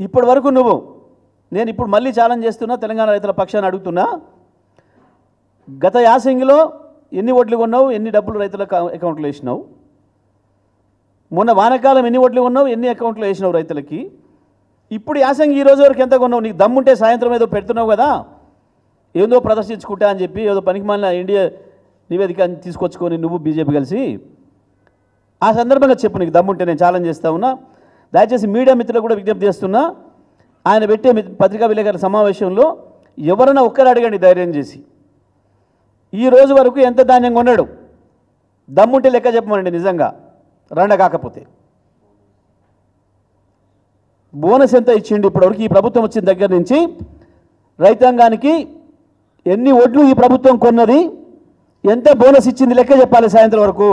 ఇప్పటి వరకు నువ్వు నేను ఇప్పుడు మళ్ళీ ఛాలెంజ్ చేస్తున్నా, తెలంగాణ రైతుల పక్షాన్ని అడుగుతున్నా, గత యాసంగిలో ఎన్ని ఓట్లు కొన్నావు, ఎన్ని డబ్బులు రైతుల అకౌంట్లో వేసినావు, మొన్న వానకాలం ఎన్ని ఓట్లు కొన్నావు, ఎన్ని అకౌంట్లో వేసినావు రైతులకి, ఇప్పుడు యాసంగి ఈ రోజు వరకు ఎంత కొన్నావు? నీకు దమ్ముంటే సాయంత్రం ఏదో పెడుతున్నావు కదా, ఏదో ప్రదర్శించుకుంటా అని చెప్పి ఏదో పనికిమాలిన ఇండియా నివేదిక తీసుకొచ్చుకొని నువ్వు బీజేపీ కలిసి ఆ సందర్భంగా చెప్పు, నీకు దమ్ముంటే నేను ఛాలెంజ్ చేస్తా ఉన్నా. దయచేసి మీడియా మిత్రులకు కూడా విజ్ఞప్తి చేస్తున్నా, ఆయన పెట్టే పత్రికా విలేకరుల సమావేశంలో ఎవరైనా ఒక్కరు అడగండి ధైర్యం చేసి, ఈ రోజు వరకు ఎంత ధాన్యం కొన్నాడు, దమ్ముంటే లెక్క చెప్పమనండి. నిజంగా రండ కాకపోతే బోనస్ ఎంత ఇచ్చిండు ఇప్పటివరకు? ఈ ప్రభుత్వం వచ్చిన దగ్గర నుంచి రైతాంగానికి ఎన్ని ఒడ్లు ఈ ప్రభుత్వం కొన్నది, ఎంత బోనస్ ఇచ్చింది లెక్క చెప్పాలి సాయంత్రం వరకు.